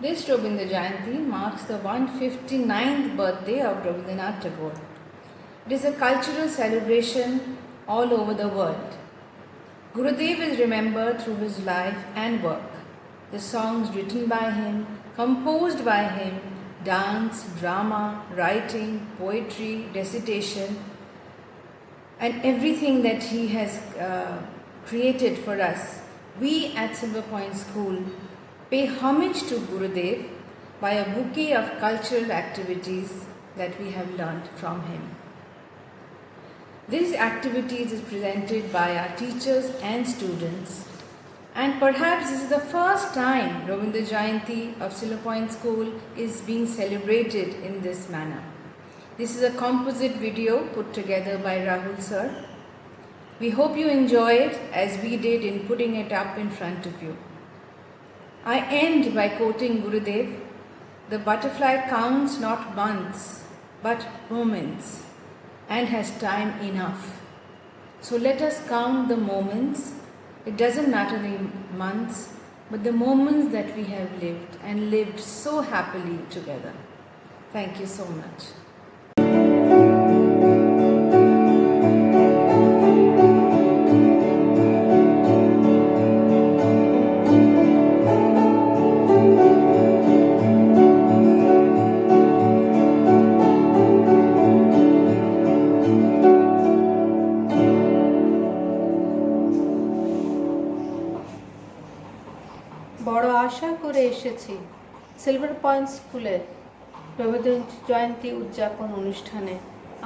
This Rabindra Jayanti marks the 159th birthday of Rabindranath Tagore. It is a cultural celebration all over the world. Gurudev is remembered through his life and work. The songs written by him, composed by him, dance, drama, writing, poetry, recitation, and everything that he has created for us, we at Silver Point School pay homage to Gurudev by a bouquet of cultural activities that we have learned from him. These activities is presented by our teachers and students, and perhaps this is the first time Rabindra Jayanti of Silver Point School is being celebrated in this manner. This is a composite video put together by Rahul sir. We hope you enjoy it as we did in putting it up in front of you. I end by quoting Gurudev, "The butterfly counts not months but moments and has time enough. So let us count the moments. It doesn't matter the months, but the moments that we have lived and lived so happily together." Thank you so much. বড় আশা করে এসেছি silver point স্কুলের রবীন্দ্র জয়ন্তী উদযাপন অনুষ্ঠানে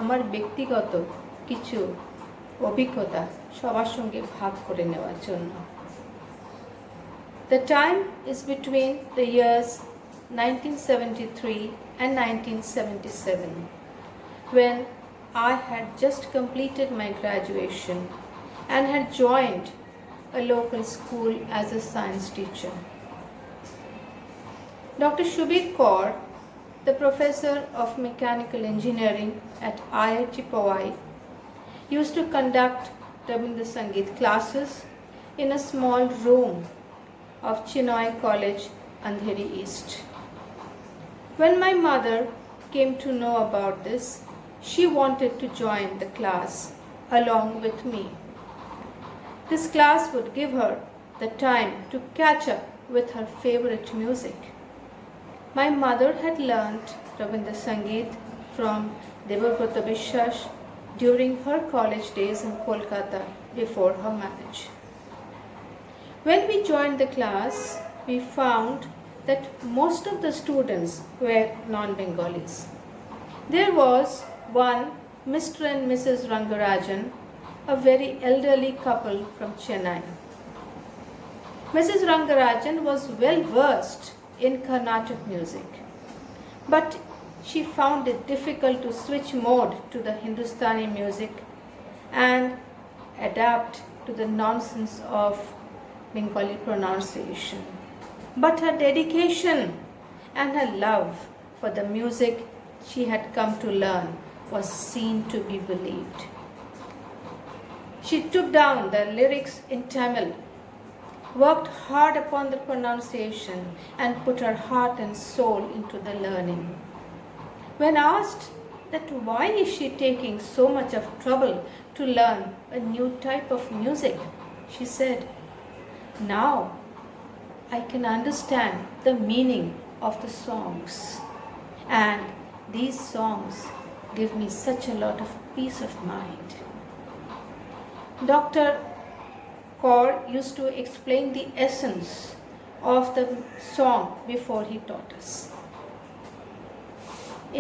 আমার ব্যক্তিগত কিছু অভিজ্ঞতা সবার সঙ্গে ভাগ করে নেওয়ার জন্য। The time is between the years 1973 and 1977, when I had just completed my graduation and had joined a local school as a science teacher. Dr. Shubir Kaur, the professor of mechanical engineering at IIT Powai, used to conduct Rabindra Sangeet classes in a small room of Chinoy College, Andheri East. When my mother came to know about this, she wanted to join the class along with me. This class would give her the time to catch up with her favorite music. My mother had learnt Rabindra Sangeet from Debabrata Bishwas during her college days in Kolkata before her marriage. When we joined the class, we found that most of the students were non-Bengalis. There was one Mr. and Mrs. Rangarajan, a very elderly couple from Chennai. Mrs. Rangarajan was well versed in Carnatic music, but she found it difficult to switch mode to the Hindustani music and adapt to the nonsense of Bengali pronunciation. But her dedication and her love for the music she had come to learn was seen to be believed. She took down the lyrics in Tamil, worked hard upon the pronunciation, and put her heart and soul into the learning. When asked that why is she taking so much of trouble to learn a new type of music, she said, "Now I can understand the meaning of the songs, and these songs give me such a lot of peace of mind." Dr. Kaur used to explain the essence of the song before he taught us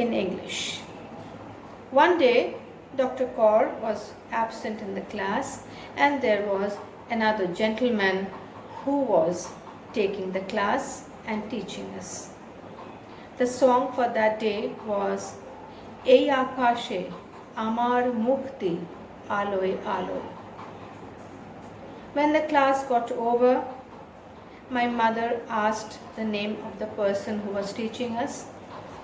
in English. One day, Dr. Kaur was absent in the class, and there was another gentleman who was taking the class and teaching us. The song for that day was "Ei Akashe Amar Mukti Aloy Aloy." When the class got over, my mother asked the name of the person who was teaching us,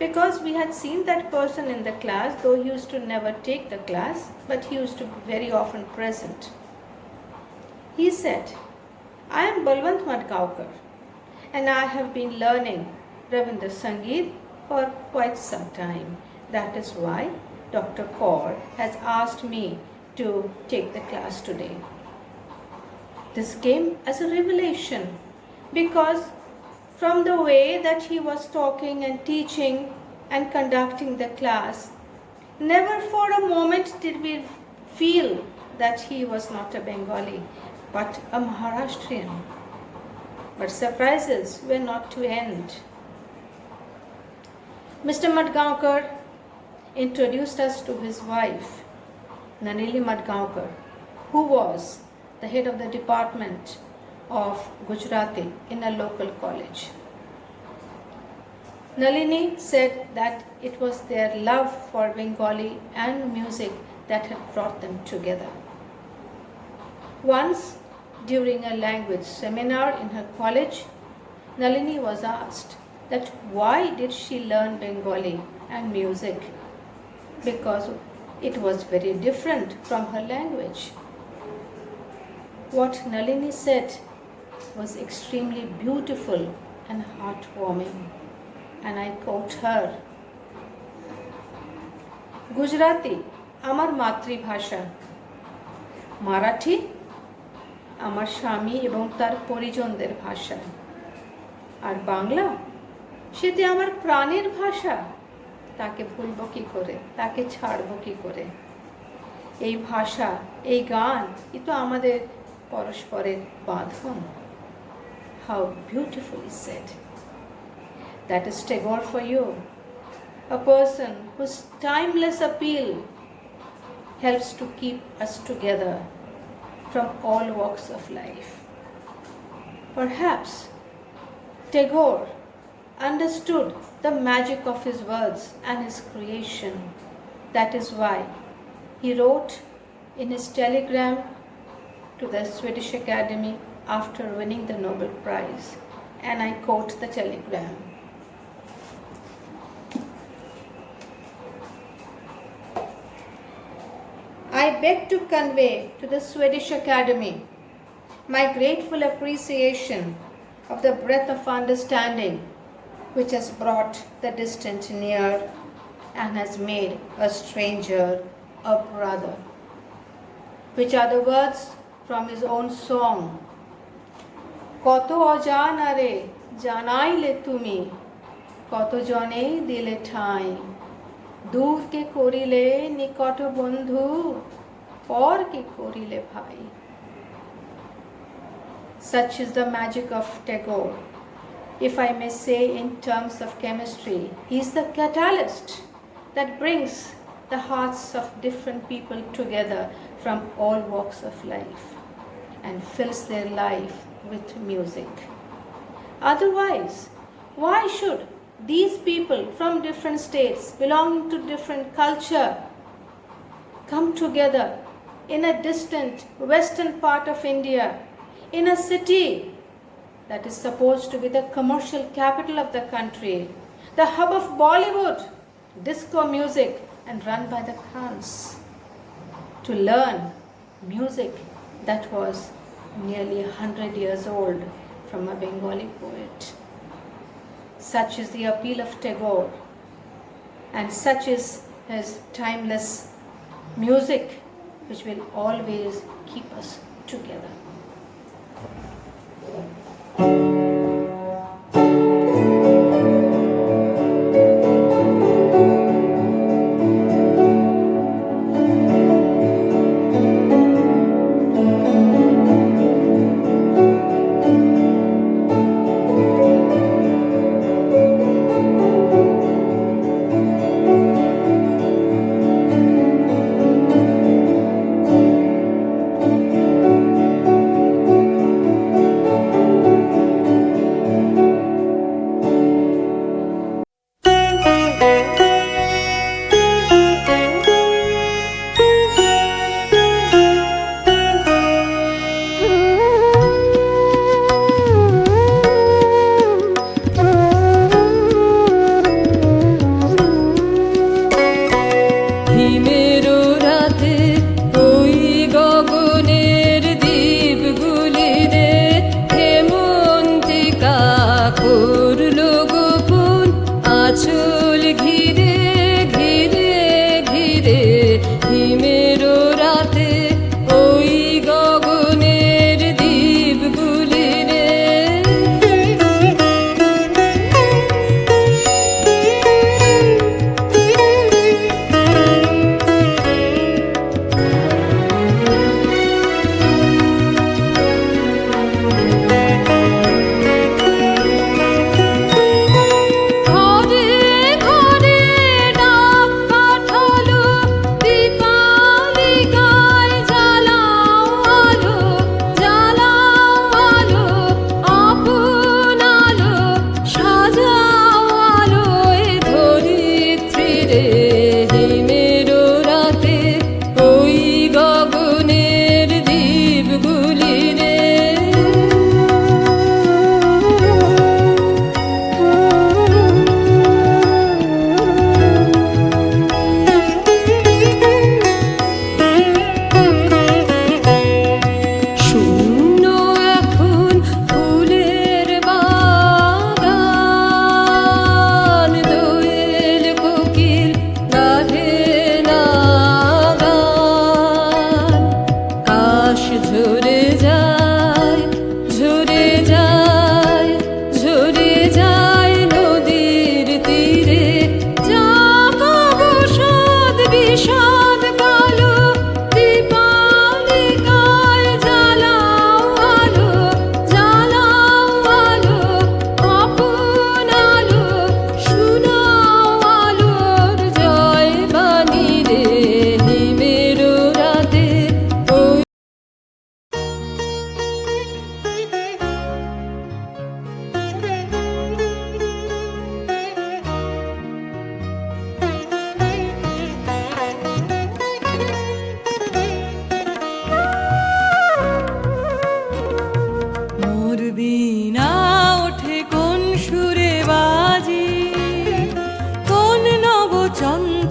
because we had seen that person in the class, though he used to never take the class, but he used to be very often present. He said, "I am Balwant Madgaonkar, and I have been learning Rabindra Sangeet for quite some time. That is why Dr. Kaur has asked me to take the class today. This came as a revelation because from the way that he was talking and teaching and conducting the class, never for a moment did we feel that he was not a Bengali, but a Maharashtrian. But surprises were not to end. Mr. Madgaonkar introduced us to his wife, Nanili Madgaonkar, who was the head of the department of Gujarati in a local college. Nalini said that it was their love for Bengali and music that had brought them together. Once, during a language seminar in her college, Nalini was asked that why did she learn Bengali and music? Because it was very different from her language. What Nalini said was extremely beautiful and heartwarming, and I quote her, Gujarati আমার মাতৃভাষা, মারাঠি আমার স্বামী এবং তার পরিজনদের ভাষা, আর বাংলা সেটি আমার প্রাণের ভাষা, তাকে ভুলব কি করে, তাকে ছাড়ব কি করে। এই ভাষা, এই গান, এ তো আমাদের পরস্পরের বাঁধন। How beautifully said. That is Tagore for you, a person whose timeless appeal helps to keep us together from all walks of life. Perhaps Tagore understood the magic of his words and his creation. That is why he wrote in his telegram to the Swedish Academy after winning the Nobel Prize, and I quote the telegram. I beg to convey to the Swedish Academy my grateful appreciation of the breadth of understanding which has brought the distant near and has made a stranger a brother, which are the words from his own song. কত অজানারে জানাইলে তুমি, কত জনেই দিলে ঠাঁই, দূরকে করিলে নিকট বন্ধু, পরকে করিলে ভাই। Such is the magic of Tagore. If I may say in terms of chemistry, he is the catalyst that brings the hearts of different people together from all walks of life and fills their life with music. Otherwise, why should these people from different states belonging to different culture come together in a distant western part of India, in a city that is supposed to be the commercial capital of the country, the hub of Bollywood, disco music, and run by the Khans, to learn music that was nearly 100 years old from a Bengali poet. Such is the appeal of Tagore, and such is his timeless music, which will always keep us together.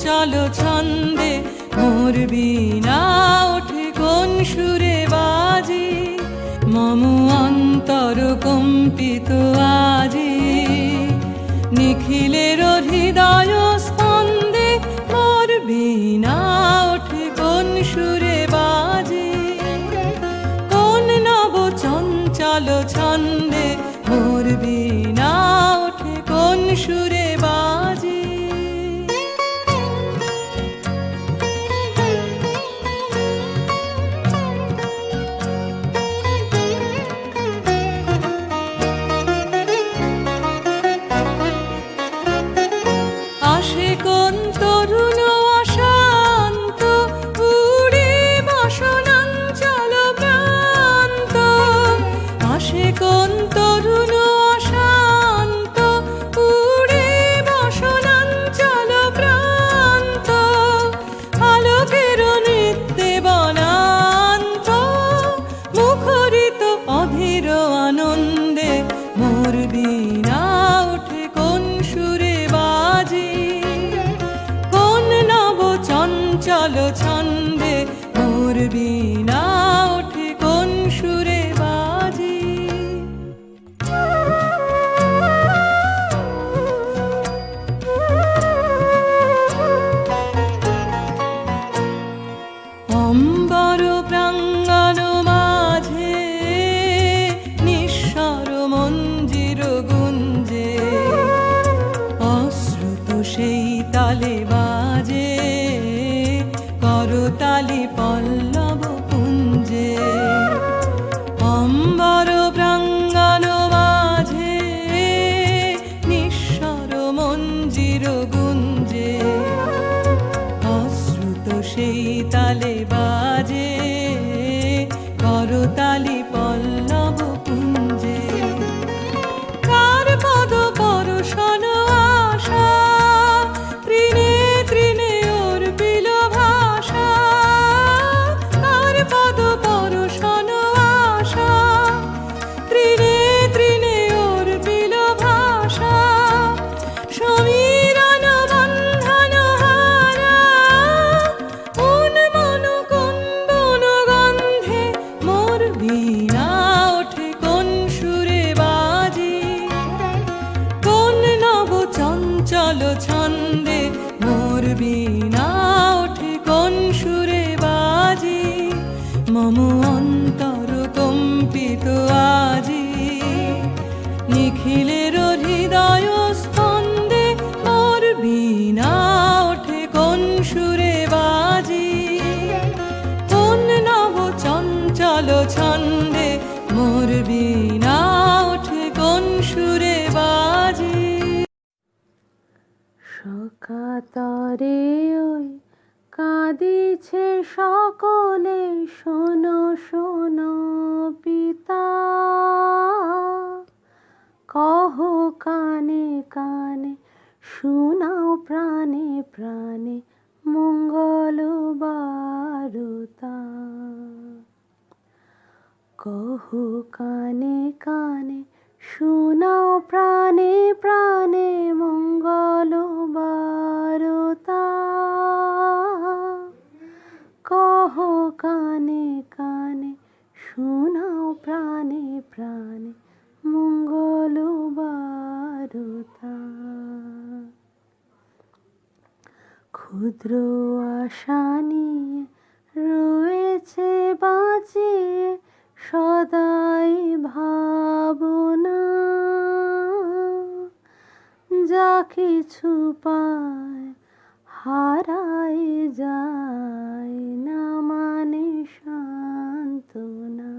চঞ্চল ছন্দে মোর বীণা ওঠে কোন সুরে বাজে, মম অন্তর কম্পিত আজি। নিখিলের হৃদয় স্পন্দে মোর বীণা ওঠে কোন সুরে বাজে, কোন নব চঞ্চল ছন্দে মোর বীণা ওঠে কোন সুরে বাজে। আসে কোন তরুণ অশান্ত উড়ে বসনাঞ্চল প্রান্ত, আসে কোন তরুণ অশান্ত উড়ে বসনাঞ্চল প্রান্ত, আলোকের নৃত্যে বনান্ত মুখরিত অধীর আনন্দে মোর বীণা ওঠে কোন সুরে বাজে, কোন নব চঞ্চল ছন্দে মোর বীণা ওঠে কোন সুরে বাজে। অম্বর প্রাঙ্গণ মাঝে নিঃস্বর মঞ্জির গুঞ্জে, অশ্রুত সেই তালে বাজে করতালি পল্লব কুঞ্জে। অম্বর প্রাঙ্গণ মাঝে নিঃস্বর মঞ্জির গুঞ্জে, অশ্রুত সেই তালে বাজে করতালি পল্লব কুঞ্জে। কার পদ পরশন আশা তৃণে তৃণে ওর বিল ভাষা, কার পদ পরশন আশা তৃণে তৃণে ওর বিল ভাষা, সমীরণ বন্ধন হারা উন্মন কুম্বন গন্ধে মোর বীণা ওঠে কোন সুরে বাজে, কোন নব চঞ্চল ছন্দে মোর বীণা ওঠে কোন সুরে বাজে, মম অন্তর কম্পিত আজি। নিখিলের হৃদয় স্পন্দে মোর বীণা ওঠে কোন সুরে বাজে, কোন নব চঞ্চল ছন্দে মোর বীণা ওঠে কোন সুরে বাজে। সকাতরে ওই কাঁদিছে সকলে, শোনো শোনো পিতা, কহ কানে কানে শোনাও প্রাণে প্রাণে মঙ্গল বারতা, কহ কানে কানে শোনাও প্রাণে প্রাণে মঙ্গল বারতা, কহ কানে কানে শোনাও প্রাণে প্রাণে মঙ্গল বারতা। ক্ষুদ্র আশা নিয়ে রয়েছে বাঁচিয়ে সদাই ভাবনা, যা কিছু পায় হারায় যায় না মানে সান্ত্বনা।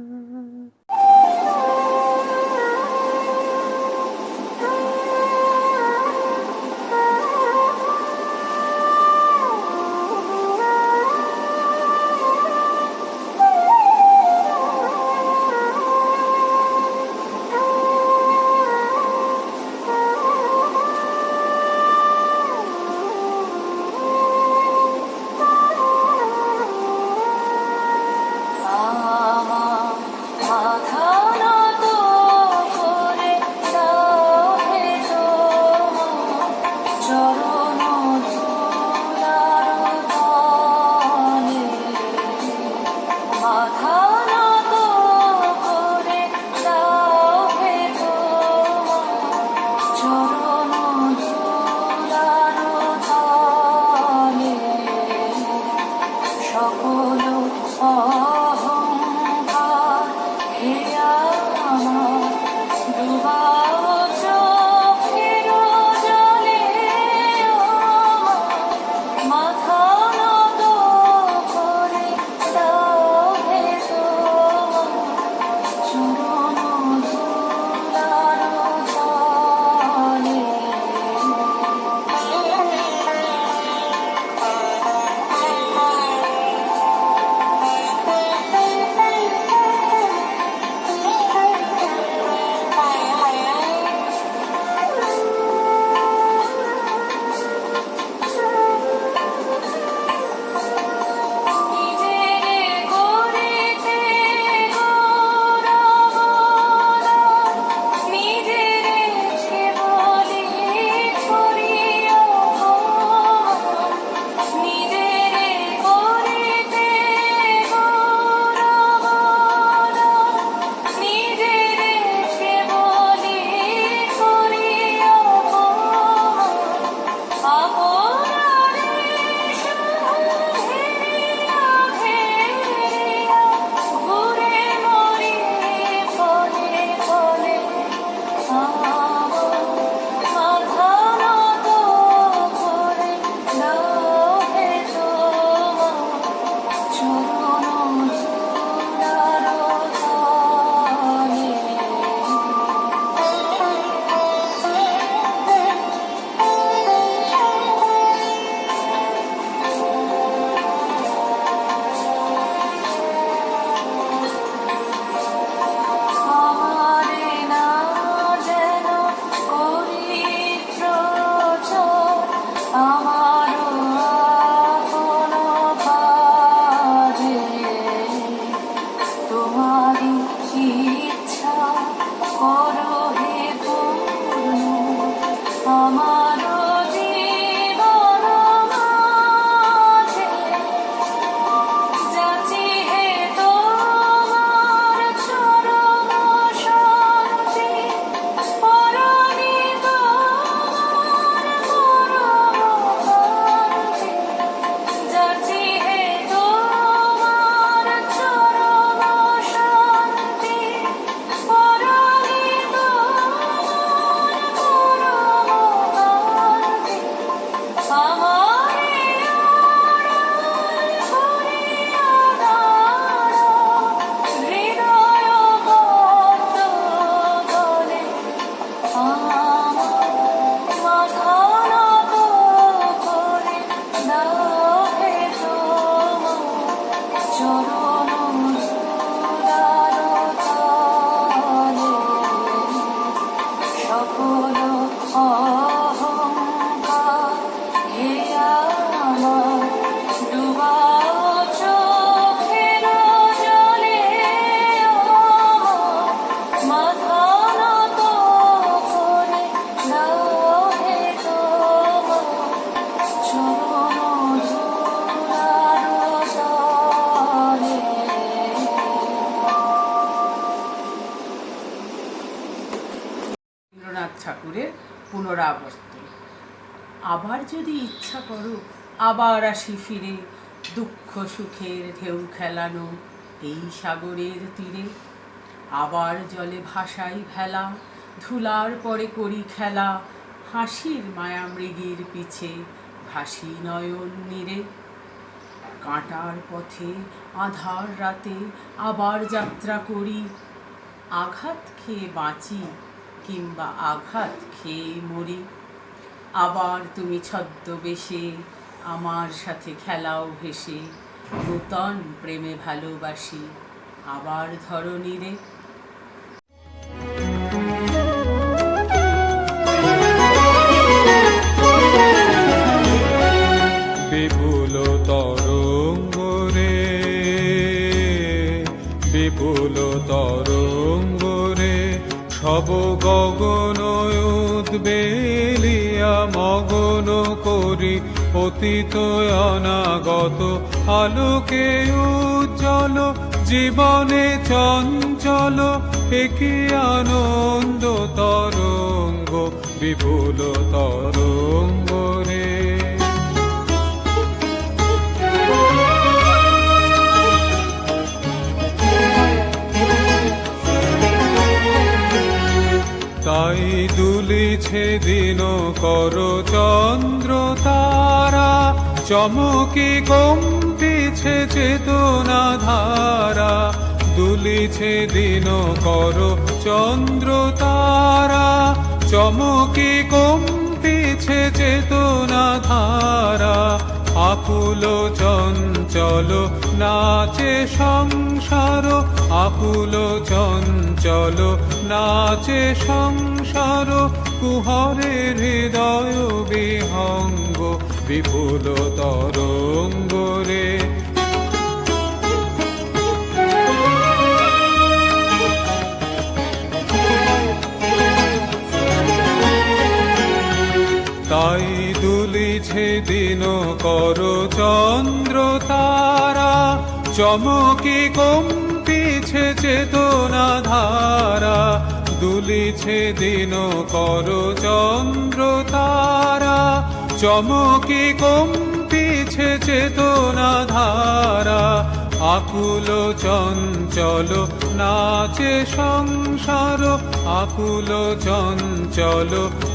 আমারও আপন কাজে তোমারই ইচ্ছা করো হে পূর্ণ আমারও জীবন মাঝে যাচি হে তোমার চরণ শান্তি পরমি তোমার পরম শান্তি যাচি হে তোমার চরণ শান্তি পরমি তোমার পরম শান্তি আমারে আড়াল করিয়া দাঁড়াও হৃদয় বদ্ধ বলে আমার মাথা নত করে দাও হে তোমার চরণ ধুলার তলে সকল অহংকার হে আমার ডুবাও চোখের জলে আমার মাথা নত করে দাও হে তোমার চরণ ধুলার তলে। রবীন্দ্রনাথ ঠাকুরের পুনরাবর্তন। আবার যদি ইচ্ছা করো আবার আসি ফিরে, দুঃখ সুখের ঢেউ খেলানো এই সাগরের তীরে। আবার জলে ভাসাই ভেলা, ধুলার পরে করি খেলা, হাসির মায়া মৃগীর পিছে ভাসি নয়ন নীরে। কাঁটার পথে আধার রাতে আবার যাত্রা করি, আঘাত খেয়ে বাঁচি কিংবা আঘাত খেয়ে মরি। আবার তুমি ছদ্মবেশে আমার সাথে খেলাও হেসে, নূতন প্রেমে ভালোবাসি আবার ধরণীরে। বিপুল তরঙ্গ রে, বিপুল তরঙ্গ রে, সব গগন উদ্বেলিয়া মগন করি অতীত অনাগত আলোকে উজ্জ্বল জীবনে চঞ্চল একই আনন্দ তরঙ্গ বিপুল তরঙ্গ রে। তাই দুলিছে দিন কর চন্দ্র তারা, চমকি কম্পিছে চেতনা ধারা। দুলিছে দিন কর চন্দ্র তারা, চমকি কম্পিছে চেতনা ধারা। আকুল চঞ্চল নাচে সংসার, আকুল চঞ্চল নাচে সংসার। কুহরের হৃদয় বিহঙ্গ বিপুল তরঙ্গ রে। তাই দুলিছে দিন কর চন্দ্র তারা, চমকি কম্পিছে চেতনা ধারা। দুলিছে দিন কর চন্দ্র তারা, চমকি কম্পিছে চেতনা ধারা। আকুল চঞ্চল নাচে সংসার, আকুল চঞ্চল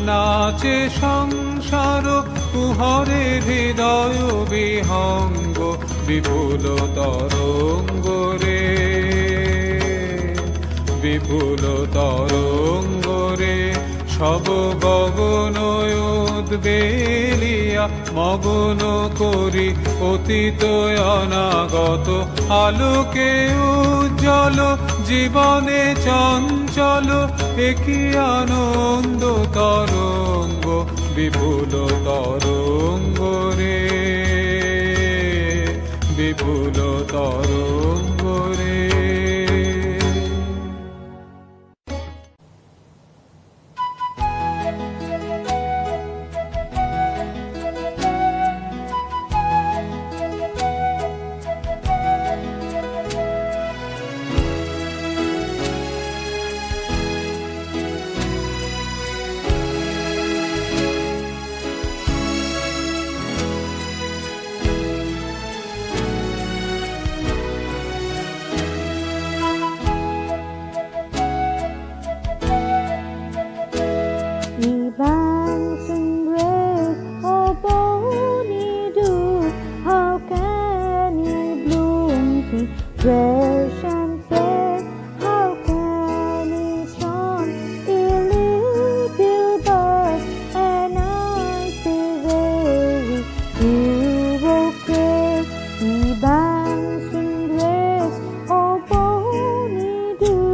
নাচে সংসার। কুহরের হৃদয় বিহঙ্গ বিপুল তরঙ্গ রে, বিপুল তরঙ্গ রে। সব গগন উদ্বেলিয়া মগন করি অতীত অনাগত আলোকে উজ্জ্বল জীবনে চঞ্চল একই আনন্দ তরঙ্গ বিপুল তরঙ্গ রে, বিপুল তরঙ্গ রে। Events and grace, oh bonny dew, how can he bloom so fresh and fair? How can he shine a little bud, and I say very you okay? Events and grace, oh bonny dew,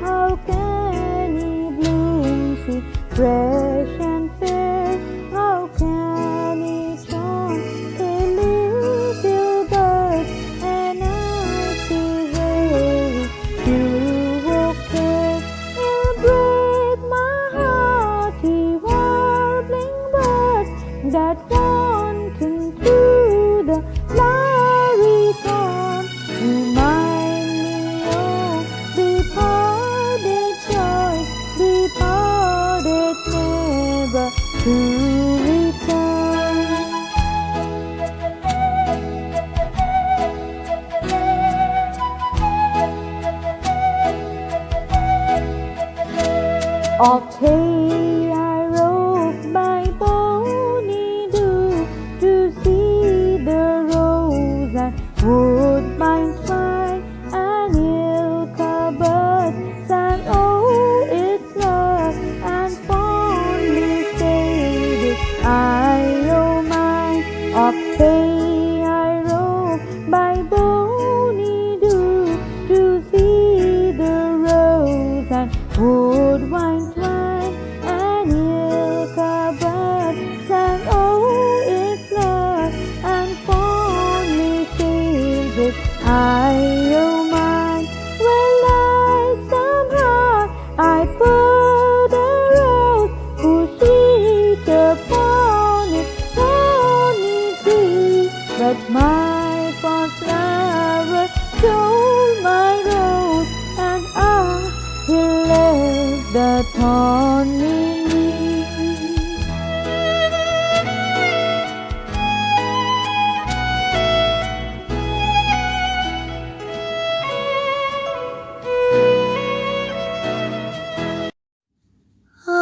how can he bloom so fresh and fair? How can he shine a little bud, and I see very few okay? And break my hearty warbling birds that wanton through the flowery corn, remind me of departed joys, departed never to return. Oft hey I rove by bonny dew to see the rose and woodbine twine and ilka birds and oh its love and fondly say this I oh mine. Oft hey I rove by bonny dew to see the rose and woodbine twine and ilka birds and oh its love and fondly say this I oh mine. Well I somehow I put a rose whose sweet upon its thorny tree, but my fond flower stole my rose, and he left the thorny leaf.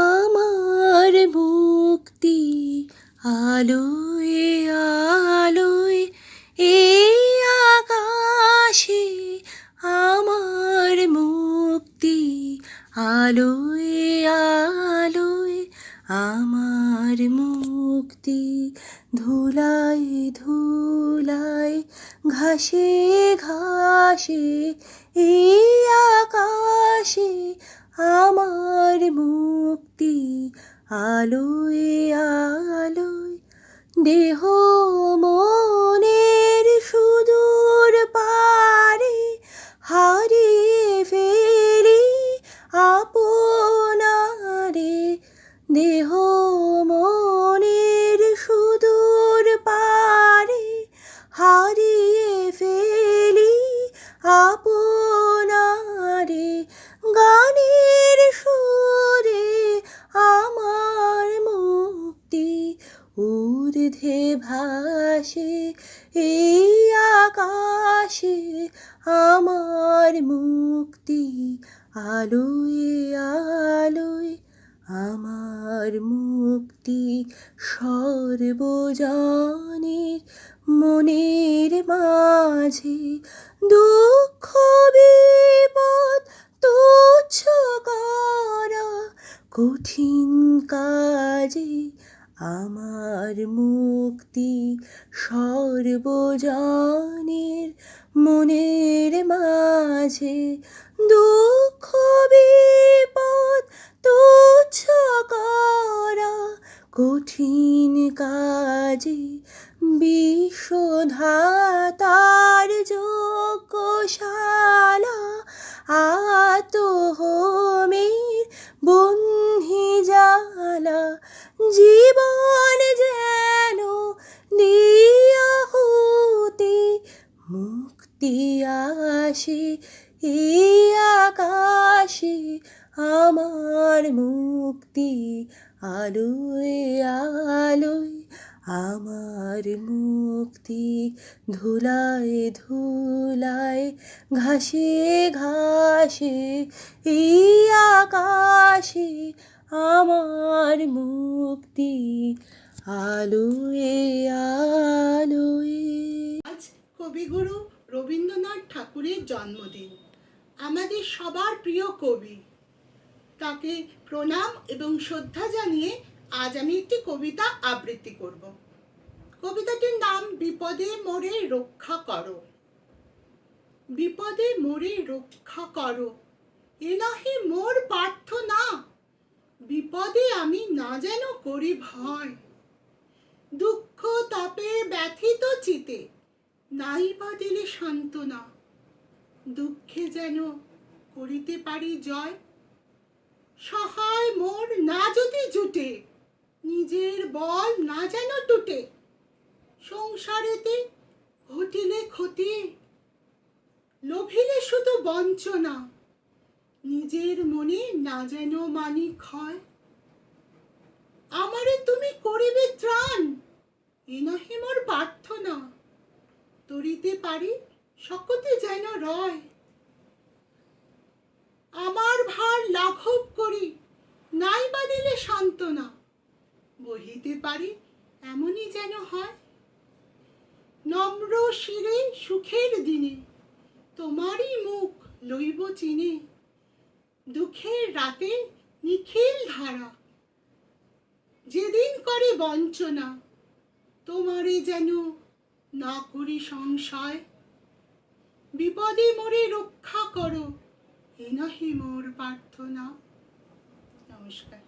আমার মুক্তি আলোয় আলোয় এই আকাশে, আমার মুক্তি আলোয় আলোয়, আমার মুক্তি ধুলায় ধুলায় ঘাসে ঘাসে এই আকাশে, আমার মুক্তি আলোয় আলোয়। দেহ মনের সুদূর পারে হারিয়ে ফেলি আপনারে, দেহ মনের সুদূর পারে হারিয়ে ফেলি আপনারে, গানের সুরে আমার মুক্তি ঊর্ধ্বে ভাসে এই আকাশে, আমার মুক্তি আলোয় আলোয়, আমার মুক্তি সর্বজনের মনের মাঝে, দুঃখ বিপদ তুচ্ছ করা কঠিন কাজে, আমার মুক্তি সর্বজনের মনের মাঝে, দুঃখ বিপদ তুচ্ছ করা কঠিন কাজে বিশ্বধাতার যজ্ঞশালা আতহমের বহ্নি জ্বালা জীবন যেন দিয়াহুতি মুক্তি আসে এই আকাশে আমার মুক্তি আলোয় আলোয় আমার মুক্তি ধুলায় ধুলায় ঘাসে ঘাসে এই আকাশে আমার মুক্তি আলোয় আলোয়। আজ কবিগুরু রবীন্দ্রনাথ ঠাকুরের জন্মদিন। আমাদের সবার প্রিয় কবি, তাকে প্রণাম এবং শ্রদ্ধা জানিয়ে আজ আমি একটি কবিতা আবৃত্তি করব। কবিতাটির নাম বিপদে মোরে রক্ষা করো। বিপদে মোরে রক্ষা করো, এ নহে মোর প্রার্থনা, বিপদে আমি না যেন করি ভয়। দুঃখ তাপে ব্যথিত চিতে নাই বা দিলে সান্ত্বনা, দুঃখে যেন করিতে পারি জয়। সহায় মোর না যদি জুটে, নিজের বল না যেন টুটে, সংসারেতে ঘটিলে ক্ষতি, লোভিলে শুধু বঞ্চনা, নিজের মনে না যেন মানি ক্ষয়। আমারে তুমি করিবে ত্রাণ, এ নহে মোর প্রার্থনা, তরিতে পারি সকতে যেন রয়। আমার ভার লাঘব করি নাই বা দিলে সান্ত্বনা, বহিতে পারি এমনই যেন হয়। নম্র শিরে সুখের দিনে তোমারই মুখ লইব চিনে, দুঃখের রাতে নিখিল ধারা যেদিন করে বঞ্চনা, তোমারে যেন না করি সংশয়। বিপদে মোরে রক্ষা করো, এ নহে মোর প্রার্থনা। নমস্কার।